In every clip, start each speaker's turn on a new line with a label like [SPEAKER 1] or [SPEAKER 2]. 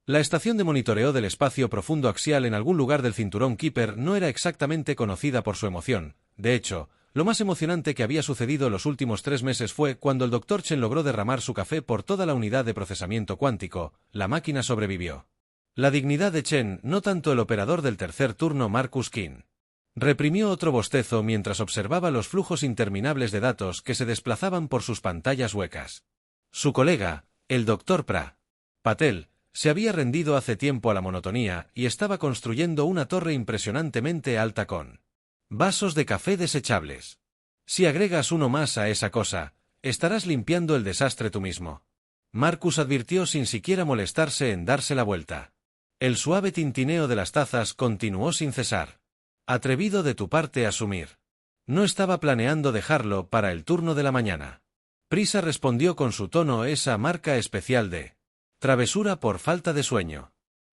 [SPEAKER 1] La estación de monitoreo del espacio profundo axial en algún lugar del cinturón Kuiper no era exactamente conocida por su emoción. De hecho, lo más emocionante que había sucedido los últimos 3 meses fue cuando el Dr. Chen logró derramar su café por toda la unidad de procesamiento cuántico. La máquina sobrevivió. La dignidad de Chen, no tanto el operador del tercer turno Marcus King. Reprimió otro bostezo mientras observaba los flujos interminables de datos que se desplazaban por sus pantallas huecas. Su colega, el Dr. Patel, se había rendido hace tiempo a la monotonía y estaba construyendo una torre impresionantemente alta con vasos de café desechables. Si agregas uno más a esa cosa, estarás limpiando el desastre tú mismo. Marcus advirtió sin siquiera molestarse en darse la vuelta. El suave tintineo de las tazas continuó sin cesar. Atrevido de tu parte asumir. No estaba planeando dejarlo para el turno de la mañana. Prisa respondió con su tono esa marca especial de travesura por falta de sueño.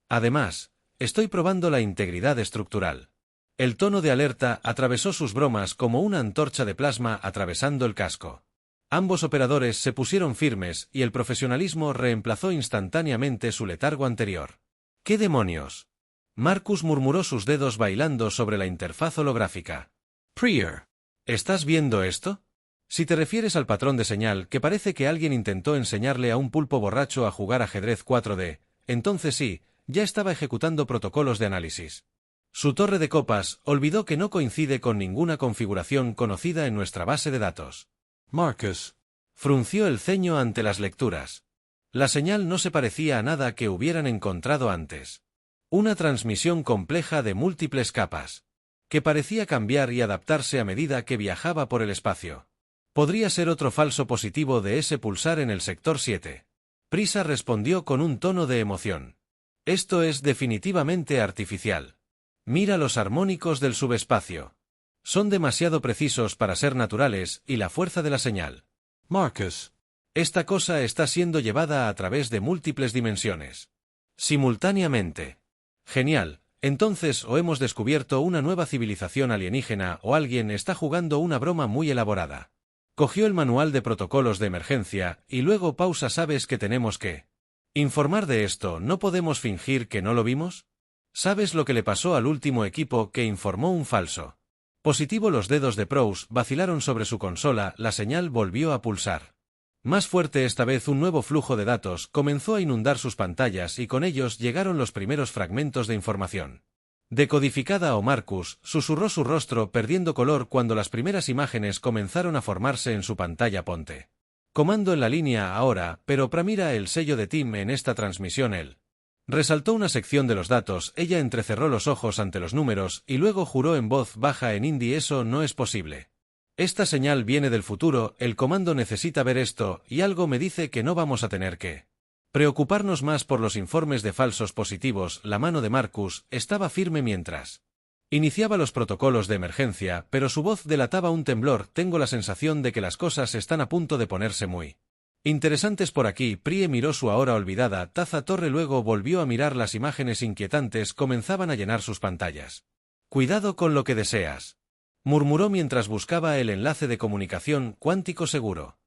[SPEAKER 1] Además, estoy probando la integridad estructural. El tono de alerta atravesó sus bromas como una antorcha de plasma atravesando el casco. Ambos operadores se pusieron firmes y el profesionalismo reemplazó instantáneamente su letargo anterior. ¿Qué demonios? Marcus murmuró, sus dedos bailando sobre la interfaz holográfica. Prior, ¿estás viendo esto? Si te refieres al patrón de señal que parece que alguien intentó enseñarle a un pulpo borracho a jugar ajedrez 4D, entonces sí, ya estaba ejecutando protocolos de análisis. Su torre de copas olvidó que no coincide con ninguna configuración conocida en nuestra base de datos. Marcus frunció el ceño ante las lecturas. La señal no se parecía a nada que hubieran encontrado antes. Una transmisión compleja de múltiples capas, que parecía cambiar y adaptarse a medida que viajaba por el espacio. Podría ser otro falso positivo de ese pulsar en el sector 7. Prisa respondió con un tono de emoción. Esto es definitivamente artificial. Mira los armónicos del subespacio. Son demasiado precisos para ser naturales y la fuerza de la señal. Marcus, esta cosa está siendo llevada a través de múltiples dimensiones. Simultáneamente. Genial, entonces o hemos descubierto una nueva civilización alienígena o alguien está jugando una broma muy elaborada. Cogió el manual de protocolos de emergencia y luego pausa. ¿Sabes que tenemos que informar de esto? ¿No podemos fingir que no lo vimos? ¿Sabes lo que le pasó al último equipo que informó un falso positivo? Los dedos de Prowse vacilaron sobre su consola, la señal volvió a pulsar. Más fuerte esta vez, un nuevo flujo de datos comenzó a inundar sus pantallas y con ellos llegaron los primeros fragmentos de información. Decodificada. O Marcus susurró, su rostro perdiendo color cuando las primeras imágenes comenzaron a formarse en su pantalla. Ponte comando en la línea ahora, pero mira el sello de Tim en esta transmisión. Él resaltó una sección de los datos. Ella entrecerró los ojos ante los números y luego juró en voz baja en hindi: eso no es posible. Esta señal viene del futuro, el comando necesita ver esto, y algo me dice que no vamos a tener que preocuparnos más por los informes de falsos positivos. La mano de Marcus estaba firme mientras iniciaba los protocolos de emergencia, pero su voz delataba un temblor. Tengo la sensación de que las cosas están a punto de ponerse muy interesantes por aquí. Prie miró su ahora olvidada taza torre, luego volvió a mirar. Las imágenes inquietantes comenzaban a llenar sus pantallas. Cuidado con lo que deseas, murmuró mientras buscaba el enlace de comunicación cuántico seguro.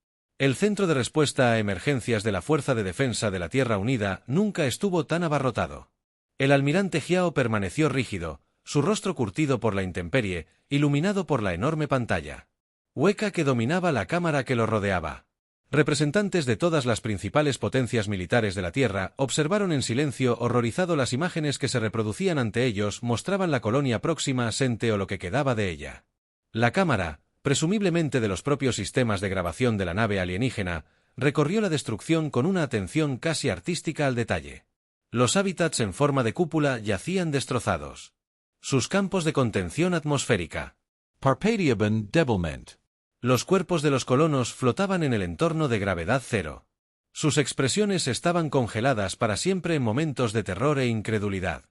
[SPEAKER 1] El centro de respuesta a emergencias de la Fuerza de Defensa de la Tierra Unida nunca estuvo tan abarrotado. El almirante Jiao permaneció rígido, su rostro curtido por la intemperie, iluminado por la enorme pantalla hueca que dominaba la cámara que lo rodeaba. Representantes de todas las principales potencias militares de la Tierra observaron en silencio horrorizado las imágenes que se reproducían ante ellos. Mostraban la colonia próxima, Sente, o lo que quedaba de ella. La cámara, presumiblemente de los propios sistemas de grabación de la nave alienígena, recorrió la destrucción con una atención casi artística al detalle. Los hábitats en forma de cúpula yacían destrozados. Sus campos de contención atmosférica. Parpadeable devilment. Los cuerpos de los colonos flotaban en el entorno de gravedad cero. Sus expresiones estaban congeladas para siempre en momentos de terror e incredulidad.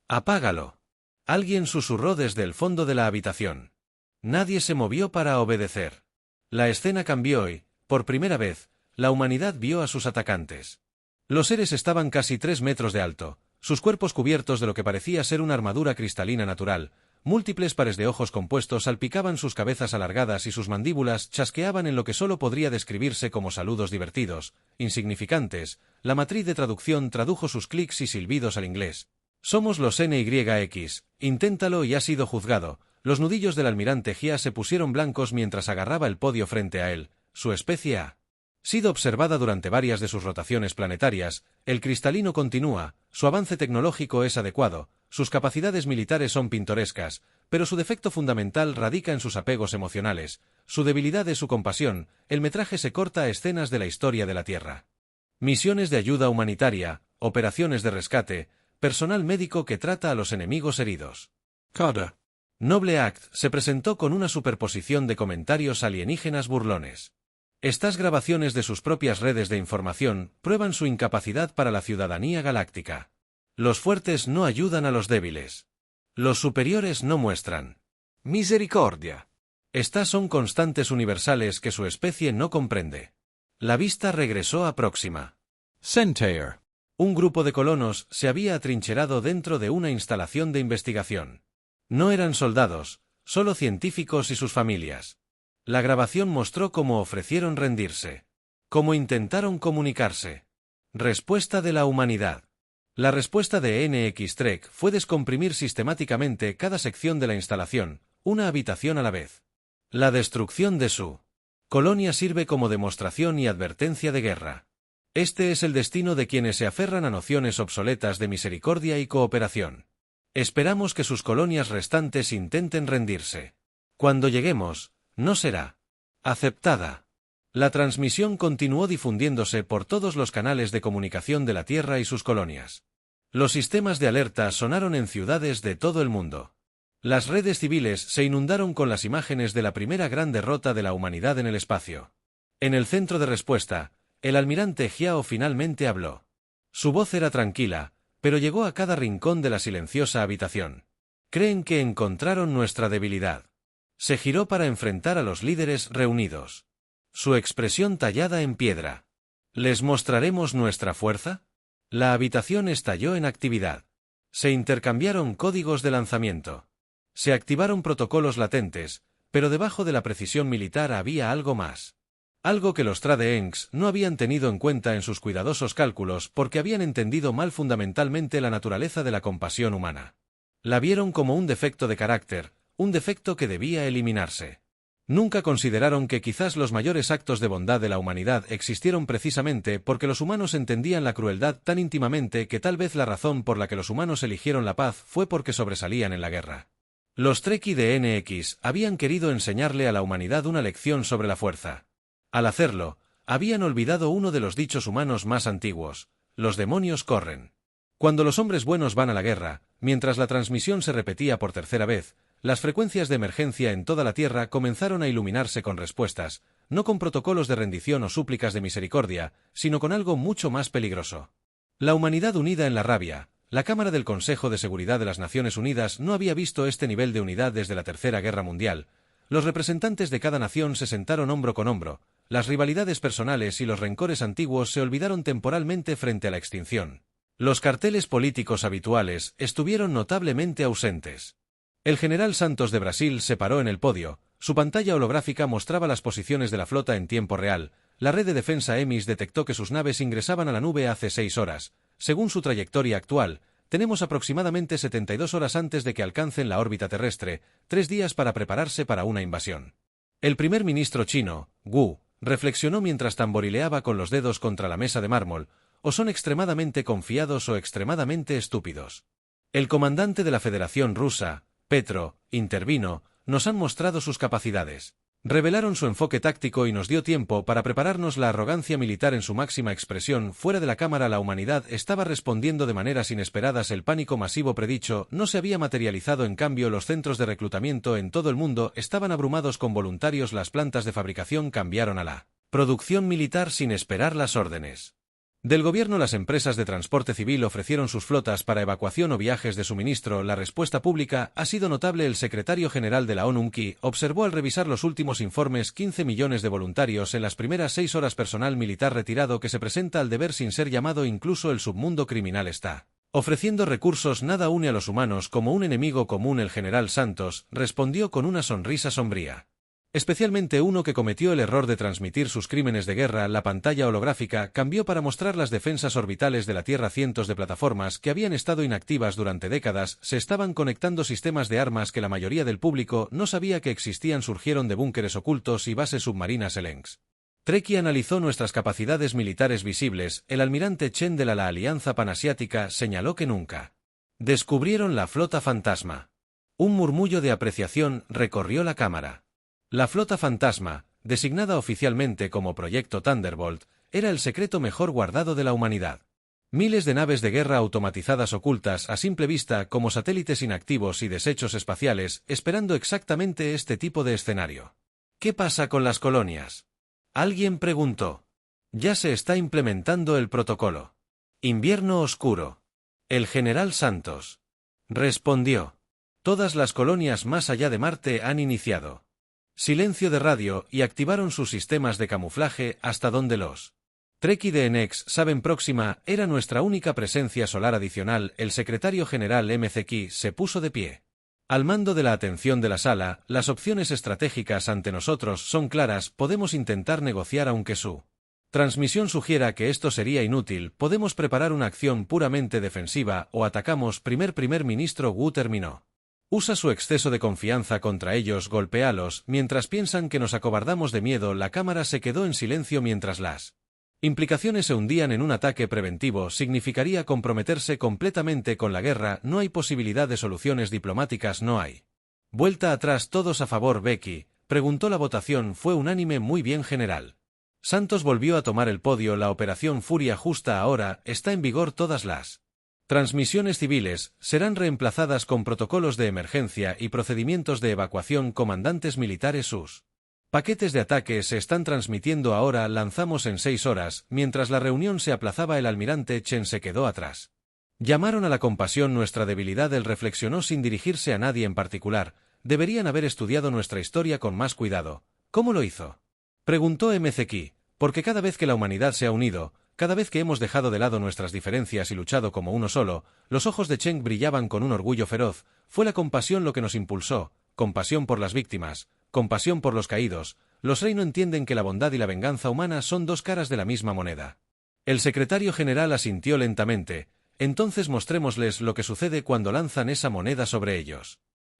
[SPEAKER 1] «Apágalo», alguien susurró desde el fondo de la habitación. Nadie se movió para obedecer. La escena cambió y, por primera vez, la humanidad vio a sus atacantes. Los seres estaban casi 3 metros de alto, sus cuerpos cubiertos de lo que parecía ser una armadura cristalina natural, múltiples pares de ojos compuestos salpicaban sus cabezas alargadas y sus mandíbulas chasqueaban en lo que solo podría describirse como saludos divertidos, insignificantes. La matriz de traducción tradujo sus clics y silbidos al inglés. Somos los NYX, inténtalo y has sido juzgado. Los nudillos del almirante Gia se pusieron blancos mientras agarraba el podio frente a él. Su especie ha sido observada durante varias de sus rotaciones planetarias. El cristalino continúa, su avance tecnológico es adecuado, sus capacidades militares son pintorescas, pero su defecto fundamental radica en sus apegos emocionales, su debilidad es su compasión. El metraje se corta a escenas de la historia de la Tierra. Misiones de ayuda humanitaria, operaciones de rescate, personal médico que trata a los enemigos heridos.
[SPEAKER 2] Cada
[SPEAKER 1] Noble Act se presentó con una superposición de comentarios alienígenas burlones. Estas grabaciones de sus propias redes de información prueban su incapacidad para la ciudadanía galáctica. Los fuertes no ayudan a los débiles. Los superiores no muestran misericordia. Estas son constantes universales que su especie no comprende. La vista regresó a Próxima.
[SPEAKER 2] Centaur.
[SPEAKER 1] Un grupo de colonos se había atrincherado dentro de una instalación de investigación. No eran soldados, solo científicos y sus familias. La grabación mostró cómo ofrecieron rendirse. Cómo intentaron comunicarse. Respuesta de la humanidad. La respuesta de NX-Trek fue descomprimir sistemáticamente cada sección de la instalación, una habitación a la vez. La destrucción de su colonia sirve como demostración y advertencia de guerra. Este es el destino de quienes se aferran a nociones obsoletas de misericordia y cooperación. Esperamos que sus colonias restantes intenten rendirse. Cuando lleguemos, no será aceptada. La transmisión continuó difundiéndose por todos los canales de comunicación de la Tierra y sus colonias. Los sistemas de alerta sonaron en ciudades de todo el mundo. Las redes civiles se inundaron con las imágenes de la primera gran derrota de la humanidad en el espacio. En el centro de respuesta, el almirante Jiao finalmente habló. Su voz era tranquila, pero llegó a cada rincón de la silenciosa habitación. Creen que encontraron nuestra debilidad. Se giró para enfrentar a los líderes reunidos. Su expresión tallada en piedra. ¿Les mostraremos nuestra fuerza? La habitación estalló en actividad. Se intercambiaron códigos de lanzamiento. Se activaron protocolos latentes, pero debajo de la precisión militar había algo más. Algo que los Trade-Engs no habían tenido en cuenta en sus cuidadosos cálculos porque habían entendido mal fundamentalmente la naturaleza de la compasión humana. La vieron como un defecto de carácter, un defecto que debía eliminarse. Nunca consideraron que quizás los mayores actos de bondad de la humanidad existieron precisamente porque los humanos entendían la crueldad tan íntimamente que tal vez la razón por la que los humanos eligieron la paz fue porque sobresalían en la guerra. Los Trekkie de NX habían querido enseñarle a la humanidad una lección sobre la fuerza. Al hacerlo, habían olvidado uno de los dichos humanos más antiguos: los demonios corren. Cuando los hombres buenos van a la guerra, mientras la transmisión se repetía por tercera vez, las frecuencias de emergencia en toda la Tierra comenzaron a iluminarse con respuestas, no con protocolos de rendición o súplicas de misericordia, sino con algo mucho más peligroso. La humanidad unida en la rabia. La Cámara del Consejo de Seguridad de las Naciones Unidas no había visto este nivel de unidad desde la Tercera Guerra Mundial. Los representantes de cada nación se sentaron hombro con hombro. Las rivalidades personales y los rencores antiguos se olvidaron temporalmente frente a la extinción. Los carteles políticos habituales estuvieron notablemente ausentes. El general Santos de Brasil se paró en el podio. Su pantalla holográfica mostraba las posiciones de la flota en tiempo real. La red de defensa EMIS detectó que sus naves ingresaban a la nube hace 6 horas. Según su trayectoria actual, tenemos aproximadamente 72 horas antes de que alcancen la órbita terrestre, 3 días para prepararse para una invasión. El primer ministro chino, Wu, reflexionó mientras tamborileaba con los dedos contra la mesa de mármol: o son extremadamente confiados o extremadamente estúpidos. El comandante de la Federación Rusa, Petro, intervino: nos han mostrado sus capacidades. Revelaron su enfoque táctico y nos dio tiempo para prepararnos. La arrogancia militar en su máxima expresión. Fuera de la cámara la humanidad estaba respondiendo de maneras inesperadas. El pánico masivo predicho no se había materializado. En cambio, los centros de reclutamiento en todo el mundo estaban abrumados con voluntarios. Las plantas de fabricación cambiaron a la producción militar sin esperar las órdenes del gobierno. Las empresas de transporte civil ofrecieron sus flotas para evacuación o viajes de suministro. La respuesta pública ha sido notable. El secretario general de la ONU Ki observó al revisar los últimos informes: 15 millones de voluntarios en las primeras 6 horas. Personal militar retirado que se presenta al deber sin ser llamado. Incluso el submundo criminal está Ofreciendo recursos nada une a los humanos como un enemigo común. El general Santos respondió con una sonrisa sombría. Especialmente uno que cometió el error de transmitir sus crímenes de guerra. La pantalla holográfica cambió para mostrar las defensas orbitales de la Tierra. Cientos de plataformas que habían estado inactivas durante décadas se estaban conectando. Sistemas de armas que la mayoría del público no sabía que existían surgieron de búnkeres ocultos y bases submarinas Elenx. Trekkie analizó nuestras capacidades militares visibles. El almirante Chen de la Alianza Panasiática señaló que nunca descubrieron la flota fantasma. Un murmullo de apreciación recorrió la cámara. La flota fantasma, designada oficialmente como Proyecto Thunderbolt, era el secreto mejor guardado de la humanidad. Miles de naves de guerra automatizadas ocultas a simple vista como satélites inactivos y desechos espaciales, esperando exactamente este tipo de escenario. ¿Qué pasa con las colonias? Alguien preguntó. Ya se está implementando el protocolo. Invierno oscuro. El general Santos respondió. Todas las colonias más allá de Marte han iniciado silencio de radio y activaron sus sistemas de camuflaje hasta donde los Trekkie de Enex saben. Próxima era nuestra única presencia solar adicional. El secretario general McKee se puso de pie. Al mando de la atención de la sala, las opciones estratégicas ante nosotros son claras. Podemos intentar negociar aunque su transmisión sugiera que esto sería inútil. Podemos preparar una acción puramente defensiva o atacamos. Primer ministro Wu terminó. Usa su exceso de confianza contra ellos. Golpéalos mientras piensan que nos acobardamos de miedo. La cámara se quedó en silencio mientras las implicaciones se hundían en un ataque preventivo. Significaría comprometerse completamente con la guerra. No hay posibilidad de soluciones diplomáticas. No hay vuelta atrás. Todos a favor. Becky preguntó. La votación fue unánime. Muy bien, general. Santos volvió a tomar el podio. La operación Furia Justa ahora está en vigor. Todas las transmisiones civiles serán reemplazadas con protocolos de emergencia y procedimientos de evacuación. Comandantes militares, sus paquetes de ataque se están transmitiendo ahora. Lanzamos en 6 horas. Mientras la reunión se aplazaba, el almirante Chen se quedó atrás. Llamaron a la compasión nuestra debilidad. Él reflexionó sin dirigirse a nadie en particular. Deberían haber estudiado nuestra historia con más cuidado. ¿Cómo lo hizo?, preguntó McKee. Porque cada vez que la humanidad se ha unido, cada vez que hemos dejado de lado nuestras diferencias y luchado como uno solo, los ojos de Chen brillaban con un orgullo feroz. Fue la compasión lo que nos impulsó. Compasión por las víctimas, compasión por los caídos. Los Rey no entienden que la bondad y la venganza humana son dos caras de la misma moneda. El secretario general asintió lentamente. Entonces mostrémosles lo que sucede cuando lanzan esa moneda sobre ellos.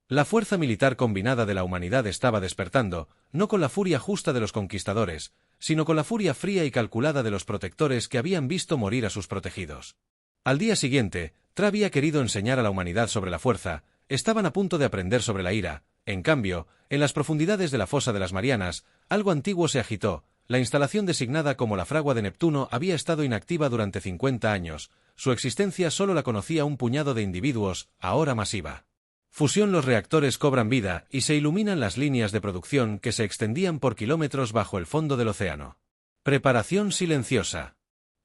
[SPEAKER 1] La fuerza militar combinada de la humanidad estaba despertando, no con la furia justa de los conquistadores, sino con la furia fría y calculada de los protectores que habían visto morir a sus protegidos. Al día siguiente, Tra había querido enseñar a la humanidad sobre la fuerza. Estaban a punto de aprender sobre la ira. En cambio, en las profundidades de la fosa de las Marianas, algo antiguo se agitó. La instalación designada como la fragua de Neptuno había estado inactiva durante 50 años. Su existencia solo la conocía un puñado de individuos, ahora masiva. Fusión. Los reactores cobran vida y se iluminan las líneas de producción que se extendían por kilómetros bajo el fondo del océano. Preparación silenciosa.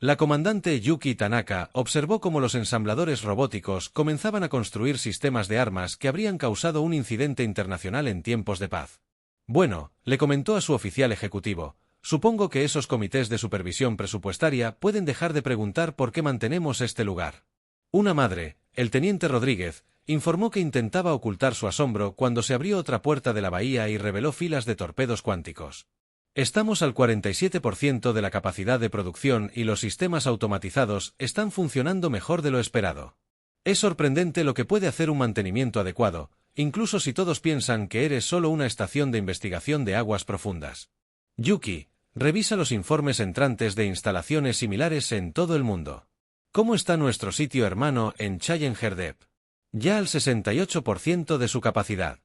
[SPEAKER 1] La comandante Yuki Tanaka observó cómo los ensambladores robóticos comenzaban a construir sistemas de armas que habrían causado un incidente internacional en tiempos de paz. Bueno, le comentó a su oficial ejecutivo, supongo que esos comités de supervisión presupuestaria pueden dejar de preguntar por qué mantenemos este lugar. Una madre, el teniente Rodríguez, informó que intentaba ocultar su asombro cuando se abrió otra puerta de la bahía y reveló filas de torpedos cuánticos. Estamos al 47% de la capacidad de producción y los sistemas automatizados están funcionando mejor de lo esperado. Es sorprendente lo que puede hacer un mantenimiento adecuado, incluso si todos piensan que eres solo una estación de investigación de aguas profundas. Yuki, revisa los informes entrantes de instalaciones similares en todo el mundo. ¿Cómo está nuestro sitio hermano en Challenger-Deep? Ya al 68% de su capacidad.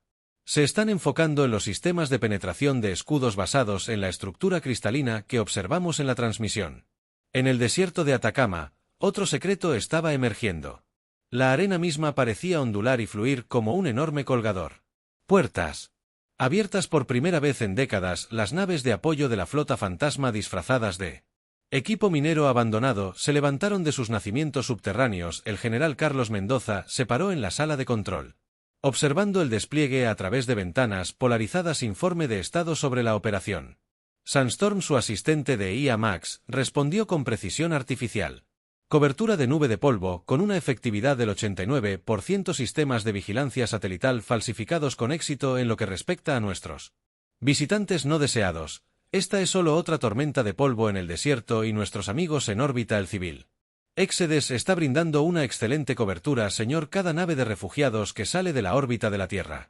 [SPEAKER 1] Se están enfocando en los sistemas de penetración de escudos basados en la estructura cristalina que observamos en la transmisión. En el desierto de Atacama, otro secreto estaba emergiendo. La arena misma parecía ondular y fluir como un enorme colgador. Puertas abiertas por primera vez en décadas. Las naves de apoyo de la flota fantasma disfrazadas de equipo minero abandonado se levantaron de sus nacimientos subterráneos. El general Carlos Mendoza se paró en la sala de control, observando el despliegue a través de ventanas polarizadas. Informe de estado sobre la operación. Sandstorm, su asistente de IA Max, respondió con precisión artificial. Cobertura de nube de polvo, con una efectividad del 89%, sistemas de vigilancia satelital falsificados con éxito en lo que respecta a nuestros visitantes no deseados. Esta es solo otra tormenta de polvo en el desierto y nuestros amigos en órbita el civil. Exedes está brindando una excelente cobertura, señor. Cada nave de refugiados que sale de la órbita de la Tierra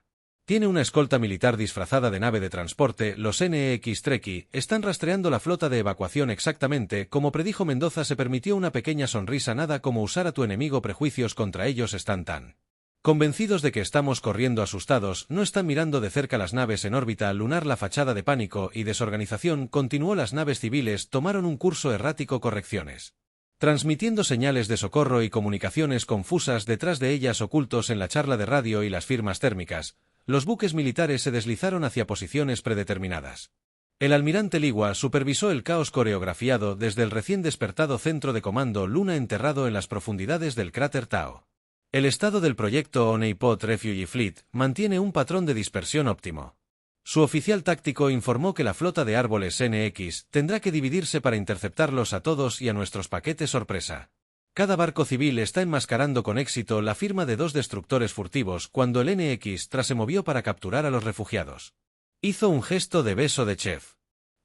[SPEAKER 1] tiene una escolta militar disfrazada de nave de transporte. Los NX Trekkie están rastreando la flota de evacuación exactamente como predijo Mendoza. Se permitió una pequeña sonrisa. Nada como usar a tu enemigo. Prejuicios contra ellos. Están tan convencidos de que estamos corriendo asustados. No están mirando de cerca las naves en órbita lunar. La fachada de pánico y desorganización continuó. Las naves civiles tomaron un curso errático. Correcciones transmitiendo señales de socorro y comunicaciones confusas detrás de ellas, ocultos en la charla de radio y las firmas térmicas. Los buques militares se deslizaron hacia posiciones predeterminadas. El almirante Ligua supervisó el caos coreografiado desde el recién despertado centro de comando Luna enterrado en las profundidades del cráter Tao. El estado del proyecto Honeypot Refugee Fleet mantiene un patrón de dispersión óptimo. Su oficial táctico informó que la flota de árboles NX tendrá que dividirse para interceptarlos a todos y a nuestros paquetes sorpresa. Cada barco civil está enmascarando con éxito la firma de 2 destructores furtivos cuando el NX se movió para capturar a los refugiados. Hizo un gesto de beso de chef.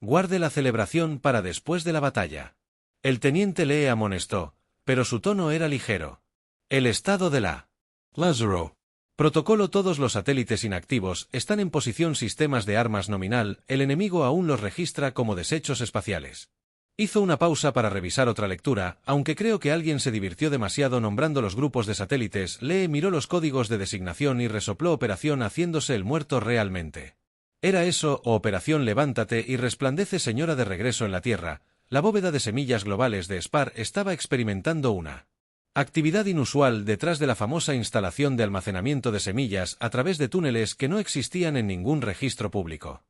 [SPEAKER 1] Guarde la celebración para después de la batalla. El teniente le amonestó, pero su tono era ligero. El estado de la
[SPEAKER 2] Lazaro.
[SPEAKER 1] Protocolo. Todos los satélites inactivos están en posición. Sistemas de armas nominal. El enemigo aún los registra como desechos espaciales. Hizo una pausa para revisar otra lectura, aunque creo que alguien se divirtió demasiado nombrando los grupos de satélites. Lee miró los códigos de designación y resopló operación haciéndose el muerto. Realmente ¿era eso o operación levántate y resplandece? Señora, de regreso en la Tierra, la bóveda de semillas globales de SPAR estaba experimentando una actividad inusual detrás de la famosa instalación de almacenamiento de semillas a través de túneles que no existían en ningún registro público.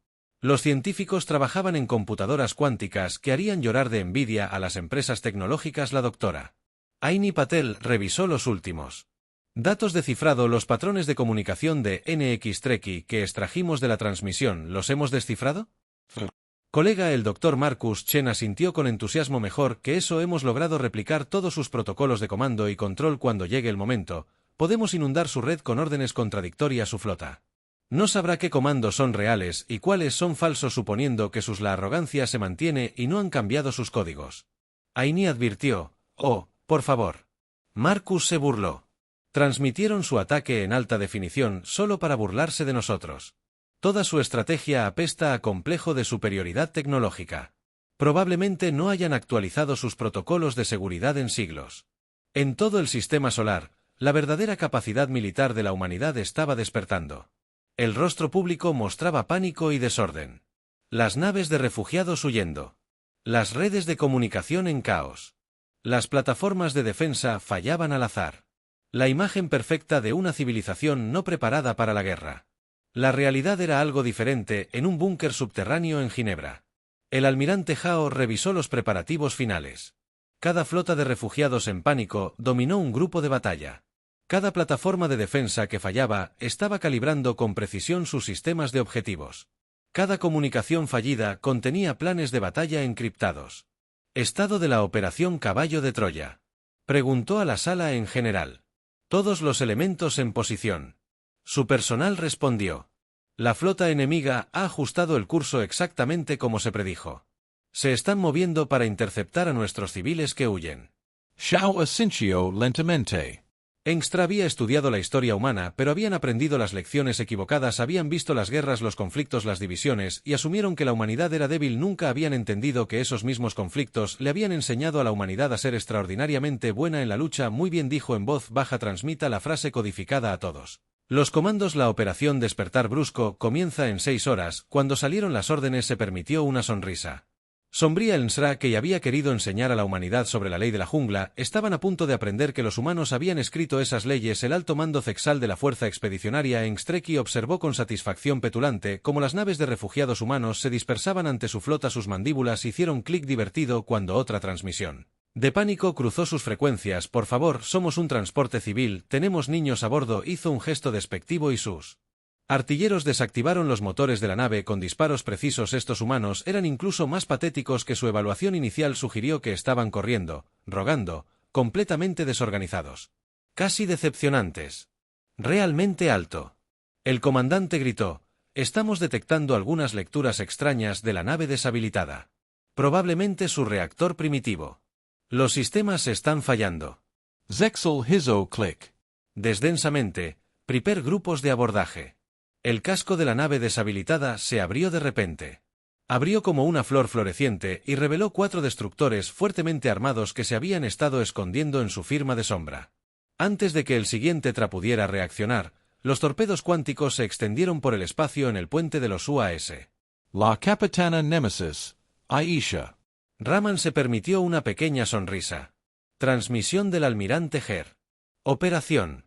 [SPEAKER 1] Los científicos trabajaban en computadoras cuánticas que harían llorar de envidia a las empresas tecnológicas. La doctora Aini Patel revisó los últimos datos de cifrado. Los patrones de comunicación de NX Trekkie que extrajimos de la transmisión, ¿los hemos descifrado? Colega, el Dr. Marcus Chen asintió con entusiasmo. Mejor que eso, hemos logrado replicar todos sus protocolos de comando y control. Cuando llegue el momento, podemos inundar su red con órdenes contradictorias. Su flota no sabrá qué comandos son reales y cuáles son falsos, suponiendo que la arrogancia se mantiene y no han cambiado sus códigos. Aini advirtió. Oh, por favor. Marcus se burló. Transmitieron su ataque en alta definición solo para burlarse de nosotros. Toda su estrategia apesta a complejo de superioridad tecnológica. Probablemente no hayan actualizado sus protocolos de seguridad en siglos. En todo el sistema solar, la verdadera capacidad militar de la humanidad estaba despertando. El rostro público mostraba pánico y desorden. Las naves de refugiados huyendo. Las redes de comunicación en caos. Las plataformas de defensa fallaban al azar. La imagen perfecta de una civilización no preparada para la guerra. La realidad era algo diferente en un búnker subterráneo en Ginebra. El almirante Hao revisó los preparativos finales. Cada flota de refugiados en pánico dominó un grupo de batalla. Cada plataforma de defensa que fallaba estaba calibrando con precisión sus sistemas de objetivos. Cada comunicación fallida contenía planes de batalla encriptados. ¿Estado de la operación Caballo de Troya? Preguntó a la sala en general. Todos los elementos en posición. Su personal respondió. La flota enemiga ha ajustado el curso exactamente como se predijo. Se están moviendo para interceptar a nuestros civiles que huyen.
[SPEAKER 2] Xiao ascencio lentamente.
[SPEAKER 1] Engstra había estudiado la historia humana, pero habían aprendido las lecciones equivocadas. Habían visto las guerras, los conflictos, las divisiones, y asumieron que la humanidad era débil. Nunca habían entendido que esos mismos conflictos le habían enseñado a la humanidad a ser extraordinariamente buena en la lucha. Muy bien, dijo en voz baja. Transmita la frase codificada a todos los comandos. La operación Despertar Brusco comienza en 6 horas. Cuando salieron las órdenes se permitió una sonrisa sombría. El Nsra, que había querido enseñar a la humanidad sobre la ley de la jungla, estaban a punto de aprender que los humanos habían escrito esas leyes. El alto mando Zexal de la Fuerza Expedicionaria en Trekkie observó con satisfacción petulante cómo las naves de refugiados humanos se dispersaban ante su flota. Sus mandíbulas hicieron clic divertido cuando otra transmisión de pánico cruzó sus frecuencias. Por favor, somos un transporte civil, tenemos niños a bordo. Hizo un gesto despectivo y sus artilleros desactivaron los motores de la nave con disparos precisos. Estos humanos eran incluso más patéticos que su evaluación inicial sugirió. Que estaban corriendo, rogando, completamente desorganizados. Casi decepcionantes. Realmente alto. El comandante gritó: «Estamos detectando algunas lecturas extrañas de la nave deshabilitada. Probablemente su reactor primitivo. Los sistemas están fallando».
[SPEAKER 2] Zexel Hizo Click.
[SPEAKER 1] Desdensamente, prepare grupos de abordaje. El casco de la nave deshabilitada se abrió de repente. Abrió como una flor floreciente y reveló 4 destructores fuertemente armados que se habían estado escondiendo en su firma de sombra. Antes de que el siguiente Tra pudiera reaccionar, los torpedos cuánticos se extendieron por el espacio en el puente de los UAS.
[SPEAKER 2] La Capitana Nemesis, Aisha.
[SPEAKER 1] Raman se permitió una pequeña sonrisa. Transmisión del almirante Her. Operación.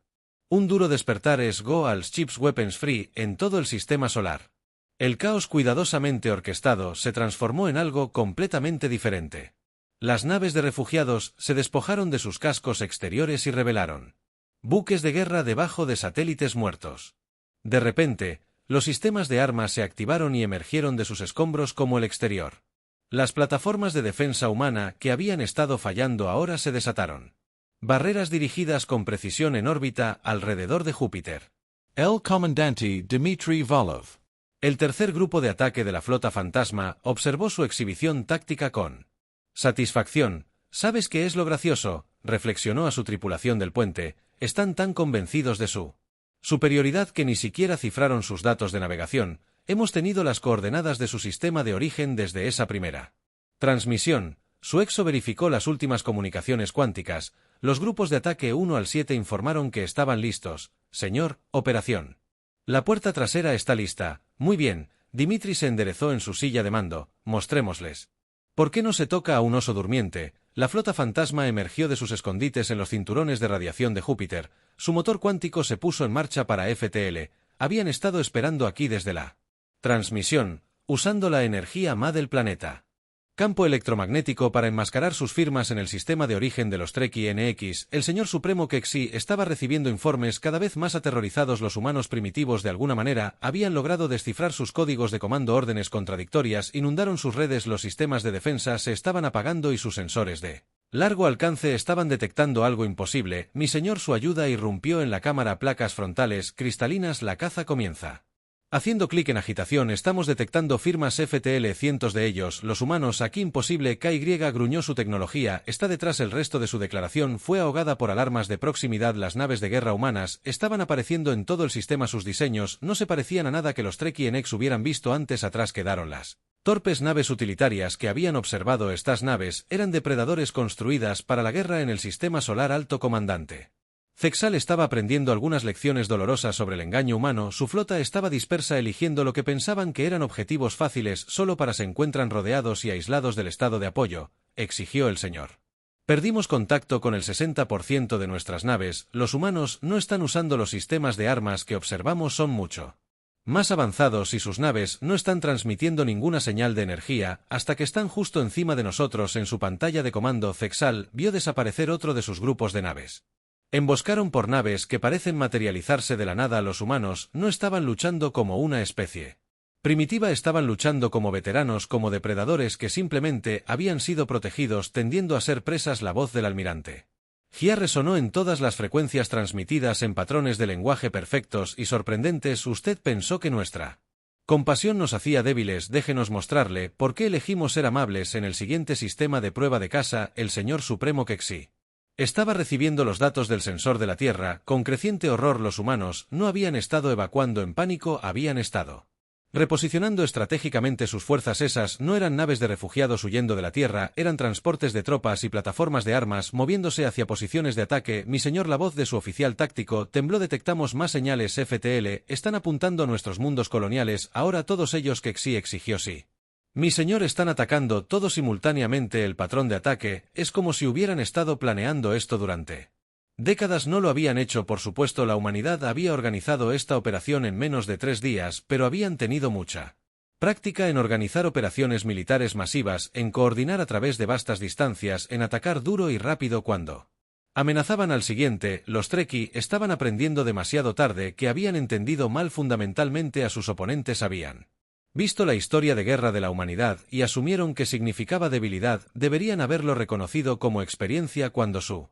[SPEAKER 1] Un duro despertar es Go als Chips Weapons Free en todo el sistema solar. El caos cuidadosamente orquestado se transformó en algo completamente diferente. Las naves de refugiados se despojaron de sus cascos exteriores y revelaron buques de guerra debajo de satélites muertos. De repente, los sistemas de armas se activaron y emergieron de sus escombros como el exterior. Las plataformas de defensa humana que habían estado fallando ahora se desataron. Barreras dirigidas con precisión en órbita alrededor de Júpiter.
[SPEAKER 2] El Comandante Dmitry Volov.
[SPEAKER 1] El tercer grupo de ataque de la flota fantasma observó su exhibición táctica con satisfacción. «¿Sabes qué es lo gracioso?», reflexionó a su tripulación del puente. «Están tan convencidos de su superioridad que ni siquiera cifraron sus datos de navegación. Hemos tenido las coordenadas de su sistema de origen desde esa primera transmisión». Su exo verificó las últimas comunicaciones cuánticas. Los grupos de ataque 1 al 7 informaron que estaban listos. «Señor, operación. La puerta trasera está lista». «Muy bien». Dimitri se enderezó en su silla de mando. «Mostrémosles. ¿Por qué no se toca a un oso durmiente?». La flota fantasma emergió de sus escondites en los cinturones de radiación de Júpiter. Su motor cuántico se puso en marcha para FTL. Habían estado esperando aquí desde la transmisión, usando la energía Ma del planeta. Campo electromagnético para enmascarar sus firmas en el sistema de origen de los Trekkie NX. El señor supremo Kexi estaba recibiendo informes cada vez más aterrorizados. Los humanos primitivos de alguna manera habían logrado descifrar sus códigos de comando. Órdenes contradictorias inundaron sus redes. Los sistemas de defensa se estaban apagando y sus sensores de largo alcance estaban detectando algo imposible. Mi señor, su ayuda irrumpió en la cámara. Placas frontales cristalinas. La caza comienza. Haciendo clic en agitación. Estamos detectando firmas FTL, cientos de ellos. Los humanos, aquí imposible. KY gruñó. Su tecnología está detrás. El resto de su declaración fue ahogada por alarmas de proximidad. Las naves de guerra humanas estaban apareciendo en todo el sistema. Sus diseños no se parecían a nada que los Trekkie NX hubieran visto antes. Atrás quedaron las torpes naves utilitarias que habían observado. Estas naves eran depredadores construidas para la guerra en el sistema solar. Alto comandante. Zexal estaba aprendiendo algunas lecciones dolorosas sobre el engaño humano. Su flota estaba dispersa, eligiendo lo que pensaban que eran objetivos fáciles solo para se encuentran rodeados y aislados del estado de apoyo, exigió el señor. Perdimos contacto con el 60% de nuestras naves. Los humanos no están usando los sistemas de armas que observamos, son mucho más avanzados y sus naves no están transmitiendo ninguna señal de energía hasta que están justo encima de nosotros. En su pantalla de comando, Zexal vio desaparecer otro de sus grupos de naves. Emboscaron por naves que parecen materializarse de la nada. Los humanos no estaban luchando como una especie primitiva, estaban luchando como veteranos, como depredadores que simplemente habían sido protegidos, tendiendo a ser presas. La voz del almirante Gia resonó en todas las frecuencias, transmitidas en patrones de lenguaje perfectos y sorprendentes. Usted pensó que nuestra compasión nos hacía débiles. Déjenos mostrarle por qué elegimos ser amables en el siguiente sistema de prueba de casa. El señor supremo Kexi estaba recibiendo los datos del sensor de la Tierra. Con creciente horror, los humanos no habían estado evacuando en pánico, habían estado reposicionando estratégicamente sus fuerzas. Esas no eran naves de refugiados huyendo de la Tierra, eran transportes de tropas y plataformas de armas moviéndose hacia posiciones de ataque. Mi señor, la voz de su oficial táctico tembló. Detectamos más señales FTL, están apuntando a nuestros mundos coloniales. Ahora todos ellos. Kexi exigió. Sí. Mi señor, están atacando todos simultáneamente. El patrón de ataque es como si hubieran estado planeando esto durante décadas. No lo habían hecho, por supuesto. La humanidad había organizado esta operación en menos de 3 días, pero habían tenido mucha práctica en organizar operaciones militares masivas, en coordinar a través de vastas distancias, en atacar duro y rápido cuando amenazaban al siguiente. Los Trekkie estaban aprendiendo demasiado tarde, que habían entendido mal fundamentalmente a sus oponentes. Habían visto la historia de guerra de la humanidad y asumieron que significaba debilidad. Deberían haberlo reconocido como experiencia cuando su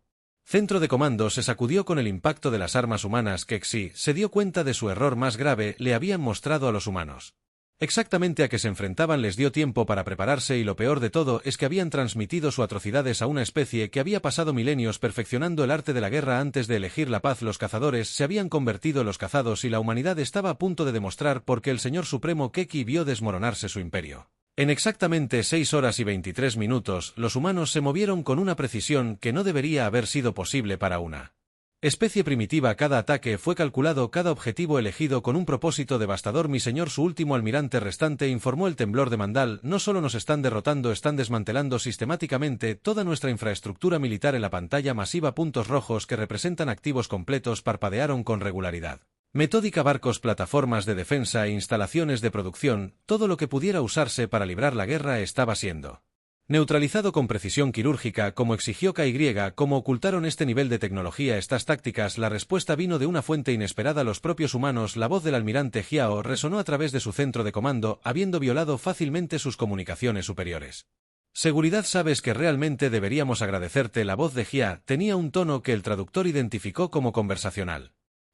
[SPEAKER 1] Centro de Comando se sacudió con el impacto de las armas humanas que Xi se dio cuenta de su error más grave le habían mostrado a los humanos. Exactamente a qué se enfrentaban les dio tiempo para prepararse y lo peor de todo es que habían transmitido sus atrocidades a una especie que había pasado milenios perfeccionando el arte de la guerra antes de elegir la paz. Los cazadores se habían convertido en los cazados y la humanidad estaba a punto de demostrar por qué el Señor Supremo Keki vio desmoronarse su imperio. En exactamente 6 horas y 23 minutos, los humanos se movieron con una precisión que no debería haber sido posible para una especie primitiva. Cada ataque fue calculado, cada objetivo elegido con un propósito devastador. Mi señor, su último almirante restante, informó el temblor de Mandal, no solo nos están derrotando, están desmantelando sistemáticamente toda nuestra infraestructura militar. En la pantalla masiva puntos rojos que representan activos completos parpadearon con regularidad metódica: barcos, plataformas de defensa e instalaciones de producción. Todo lo que pudiera usarse para librar la guerra estaba siendo neutralizado con precisión quirúrgica, como exigió KY. ¿Cómo ocultaron este nivel de tecnología, estas tácticas? La respuesta vino de una fuente inesperada: los propios humanos. La voz del almirante Jiao resonó a través de su centro de comando, habiendo violado fácilmente sus comunicaciones superiores. Seguridad, sabes que realmente deberíamos agradecerte. La voz de Jia tenía un tono que el traductor identificó como conversacional.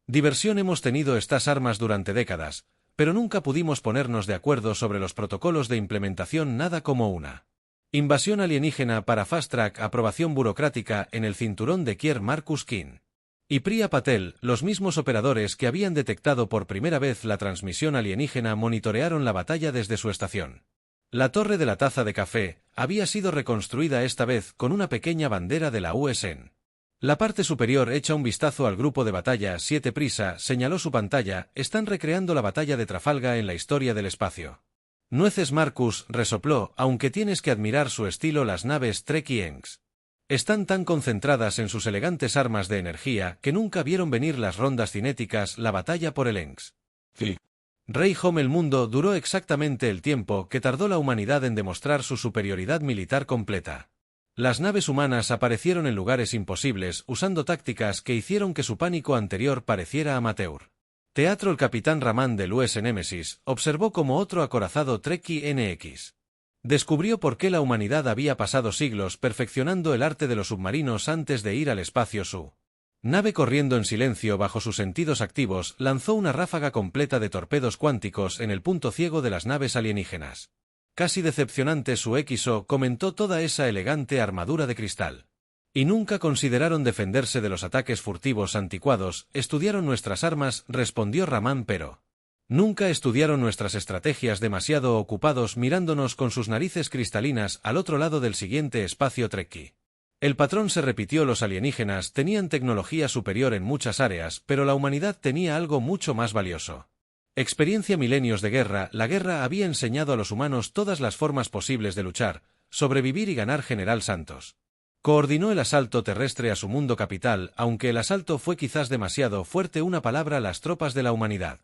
[SPEAKER 1] Diversión, hemos tenido estas armas durante décadas, pero nunca pudimos ponernos de acuerdo sobre los protocolos de implementación. Nada como una invasión alienígena para Fast Track, aprobación burocrática en el cinturón de Kier. Marcus King y Priya Patel, los mismos operadores que habían detectado por primera vez la transmisión alienígena, monitorearon la batalla desde su estación. La torre de la taza de café había sido reconstruida esta vez con una pequeña bandera de la USN. La parte superior echa un vistazo al grupo de batalla 7. Prisa señaló su pantalla: están recreando la batalla de Trafalgar en la historia del espacio. Nueces, Marcus resopló, aunque tienes que admirar su estilo. Las naves Trekkiengs están tan concentradas en sus elegantes armas de energía que nunca vieron venir las rondas cinéticas. La batalla por el Engs.
[SPEAKER 2] Sí.
[SPEAKER 1] Rey Home. El mundo duró exactamente el tiempo que tardó la humanidad en demostrar su superioridad militar completa. Las naves humanas aparecieron en lugares imposibles, usando tácticas que hicieron que su pánico anterior pareciera amateur. Teatro. El capitán Raman del US Nemesis observó como otro acorazado Trekkie NX descubrió por qué la humanidad había pasado siglos perfeccionando el arte de los submarinos antes de ir al espacio. Su nave, corriendo en silencio bajo sus sentidos activos, lanzó una ráfaga completa de torpedos cuánticos en el punto ciego de las naves alienígenas. Casi decepcionante. Su XO comentó: toda esa elegante armadura de cristal. Y nunca consideraron defenderse de los ataques furtivos anticuados. Estudiaron nuestras armas, respondió Raman, pero nunca estudiaron nuestras estrategias, demasiado ocupados mirándonos con sus narices cristalinas al otro lado del siguiente espacio Trekkie. El patrón se repitió: los alienígenas tenían tecnología superior en muchas áreas, pero la humanidad tenía algo mucho más valioso. Experiencia. Milenios de guerra. La guerra había enseñado a los humanos todas las formas posibles de luchar, sobrevivir y ganar. General Santos coordinó el asalto terrestre a su mundo capital, aunque el asalto fue quizás demasiado fuerte una palabra. Las tropas de la humanidad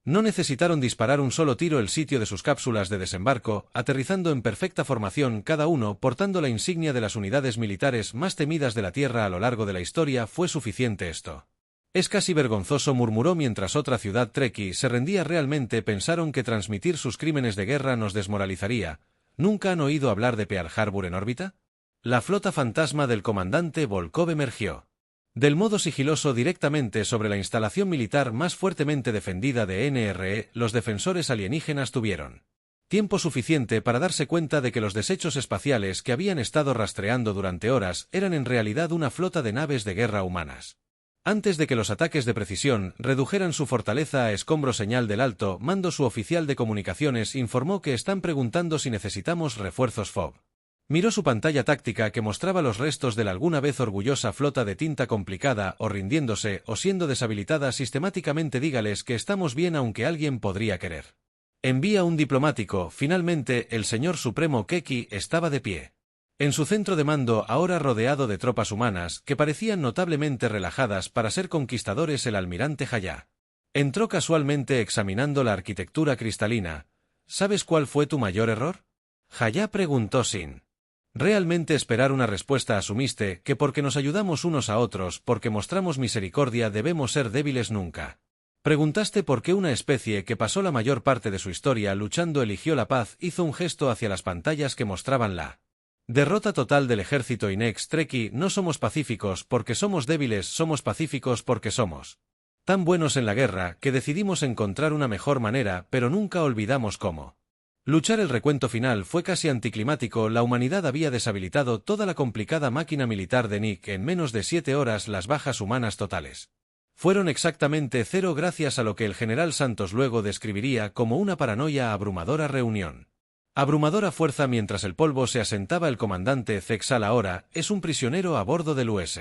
[SPEAKER 1] no necesitaron disparar un solo tiro. El sitio de sus cápsulas de desembarco, aterrizando en perfecta formación, cada uno portando la insignia de las unidades militares más temidas de la Tierra a lo largo de la historia, fue suficiente esto. Es casi vergonzoso, murmuró mientras otra ciudad Trekkie se rendía. Realmente pensaron que transmitir sus crímenes de guerra nos desmoralizaría. ¿Nunca han oído hablar de Pearl Harbor en órbita? La flota fantasma del comandante Volkov emergió del modo sigiloso directamente sobre la instalación militar más fuertemente defendida de NRE. Los defensores alienígenas tuvieron tiempo suficiente para darse cuenta de que los desechos espaciales que habían estado rastreando durante horas eran en realidad una flota de naves de guerra humanas. Antes de que los ataques de precisión redujeran su fortaleza a escombros, señal del alto mando. Su oficial de comunicaciones informó que están preguntando si necesitamos refuerzos. FOB miró su pantalla táctica que mostraba los restos de la alguna vez orgullosa flota de tinta complicada, o rindiéndose o siendo deshabilitada sistemáticamente. Dígales que estamos bien, aunque alguien podría querer. Envía un diplomático. Finalmente, el señor supremo Keki estaba de pie en su centro de mando, ahora rodeado de tropas humanas que parecían notablemente relajadas para ser conquistadores. El almirante Jaya entró casualmente examinando la arquitectura cristalina. ¿Sabes cuál fue tu mayor error? Jaya preguntó sin realmente esperar una respuesta. Asumiste que porque nos ayudamos unos a otros, porque mostramos misericordia, debemos ser débiles. Nunca preguntaste por qué una especie que pasó la mayor parte de su historia luchando eligió la paz. Hizo un gesto hacia las pantallas que mostraban la Derrota total del ejército Inex Trekkie. No somos pacíficos porque somos débiles, somos pacíficos porque somos tan buenos en la guerra que decidimos encontrar una mejor manera, pero nunca olvidamos cómo luchar. El recuento final fue casi anticlimático. La humanidad había deshabilitado toda la complicada máquina militar de Nick. En menos de 7 horas las bajas humanas totales fueron exactamente 0, gracias a lo que el general Santos luego describiría como una paranoia abrumadora reunión. Abrumadora fuerza. Mientras el polvo se asentaba, el comandante Zexal ahora es un prisionero a bordo del US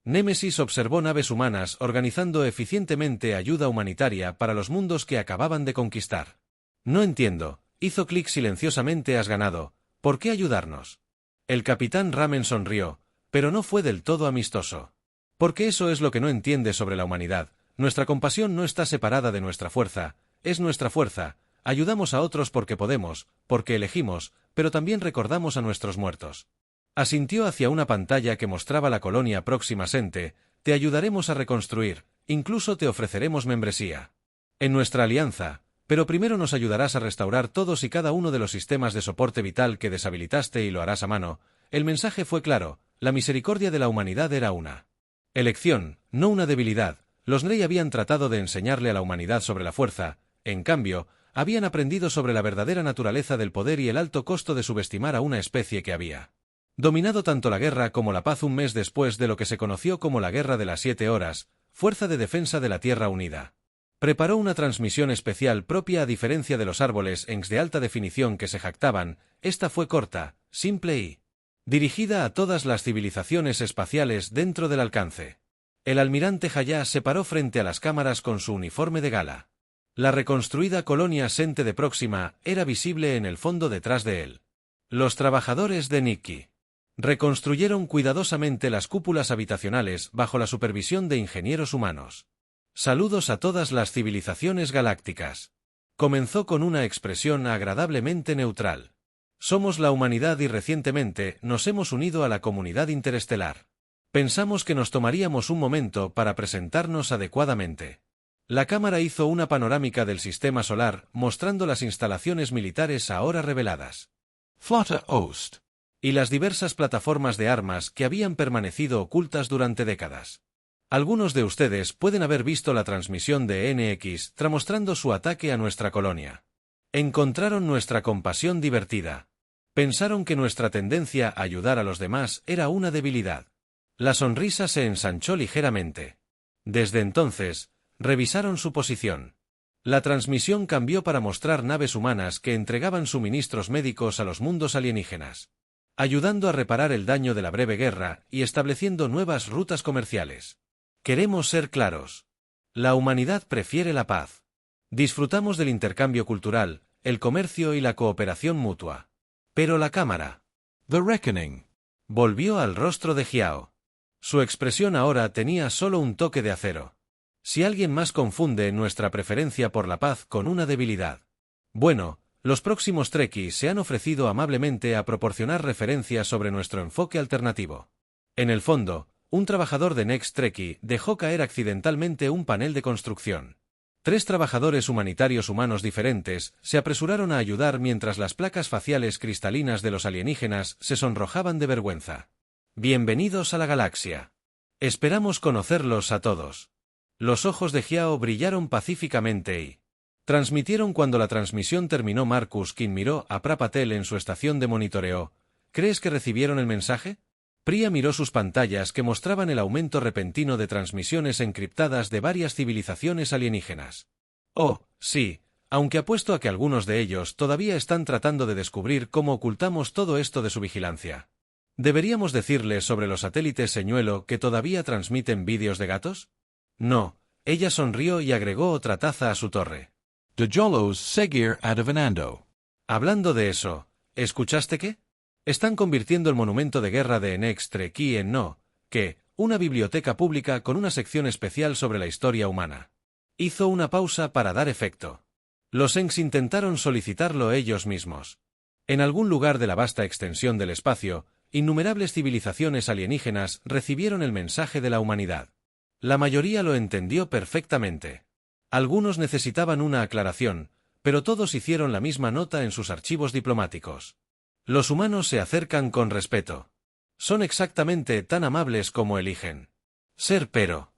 [SPEAKER 1] Némesis. Observó naves humanas organizando eficientemente ayuda humanitaria para los mundos que acababan de conquistar. No entiendo. Hizo clic silenciosamente. Has ganado. ¿Por qué ayudarnos? El capitán Ramen sonrió, pero no fue del todo amistoso. Porque eso es lo que no entiende sobre la humanidad. Nuestra compasión no está separada de nuestra fuerza, es nuestra fuerza. Ayudamos a otros porque podemos, porque elegimos, pero también recordamos a nuestros muertos. Asintió hacia una pantalla que mostraba la colonia Próxima Sente. Te ayudaremos a reconstruir, incluso te ofreceremos membresía en nuestra alianza, pero primero nos ayudarás a restaurar todos y cada uno de los sistemas de soporte vital que deshabilitaste, y lo harás a mano. El mensaje fue claro: la misericordia de la humanidad era una elección, no una debilidad. Los Nrei habían tratado de enseñarle a la humanidad sobre la fuerza, en cambio, habían aprendido sobre la verdadera naturaleza del poder y el alto costo de subestimar a una especie que había dominado tanto la guerra como la paz. Un mes después de lo que se conoció como la Guerra de las 7 Horas, Fuerza de Defensa de la Tierra Unida preparó una transmisión especial propia. A diferencia de los árboles ENX de alta definición que se jactaban, esta fue corta, simple y dirigida a todas las civilizaciones espaciales dentro del alcance. El almirante Hayá se paró frente a las cámaras con su uniforme de gala. La reconstruida colonia Sente de Próxima era visible en el fondo detrás de él. Los trabajadores de Nikki reconstruyeron cuidadosamente las cúpulas habitacionales bajo la supervisión de ingenieros humanos. Saludos a todas las civilizaciones galácticas. Comenzó con una expresión agradablemente neutral. Somos la humanidad y recientemente nos hemos unido a la comunidad interestelar. Pensamos que nos tomaríamos un momento para presentarnos adecuadamente. La cámara hizo una panorámica del sistema solar, mostrando las instalaciones militares ahora reveladas.
[SPEAKER 2] Flotta Ost.
[SPEAKER 1] Y las diversas plataformas de armas que habían permanecido ocultas durante décadas. Algunos de ustedes pueden haber visto la transmisión de NX mostrando su ataque a nuestra colonia. Encontraron nuestra compasión divertida. Pensaron que nuestra tendencia a ayudar a los demás era una debilidad. La sonrisa se ensanchó ligeramente. Desde entonces, revisaron su posición. La transmisión cambió para mostrar naves humanas que entregaban suministros médicos a los mundos alienígenas, ayudando a reparar el daño de la breve guerra y estableciendo nuevas rutas comerciales. Queremos ser claros. La humanidad prefiere la paz. Disfrutamos del intercambio cultural, el comercio y la cooperación mutua. Pero la cámara,
[SPEAKER 2] The Reckoning,
[SPEAKER 1] volvió al rostro de Jiao. Su expresión ahora tenía solo un toque de acero. Si alguien más confunde nuestra preferencia por la paz con una debilidad. Bueno, los próximos Trekkies se han ofrecido amablemente a proporcionar referencias sobre nuestro enfoque alternativo. En el fondo, un trabajador de Next Trekkie dejó caer accidentalmente un panel de construcción. 3 trabajadores humanitarios humanos diferentes se apresuraron a ayudar mientras las placas faciales cristalinas de los alienígenas se sonrojaban de vergüenza. Bienvenidos a la galaxia. Esperamos conocerlos a todos. Los ojos de Jiao brillaron pacíficamente y transmitieron. Cuando la transmisión terminó, Marcus King miró a Prapatel en su estación de monitoreo. ¿Crees que recibieron el mensaje? Priya miró sus pantallas que mostraban el aumento repentino de transmisiones encriptadas de varias civilizaciones alienígenas. Oh, sí, aunque apuesto a que algunos de ellos todavía están tratando de descubrir cómo ocultamos todo esto de su vigilancia. ¿Deberíamos decirles sobre los satélites señuelo que todavía transmiten vídeos de gatos? No, ella sonrió y agregó otra taza a su torre.
[SPEAKER 2] De Jolos seguir adivinando.
[SPEAKER 1] Hablando de eso, ¿escuchaste qué? Están convirtiendo el monumento de guerra de Next Trekkie en una biblioteca pública con una sección especial sobre la historia humana. Hizo una pausa para dar efecto. Los ENX intentaron solicitarlo ellos mismos. En algún lugar de la vasta extensión del espacio, innumerables civilizaciones alienígenas recibieron el mensaje de la humanidad. La mayoría lo entendió perfectamente. Algunos necesitaban una aclaración, pero todos hicieron la misma nota en sus archivos diplomáticos. Los humanos se acercan con respeto. Son exactamente tan amables como eligen ser, pero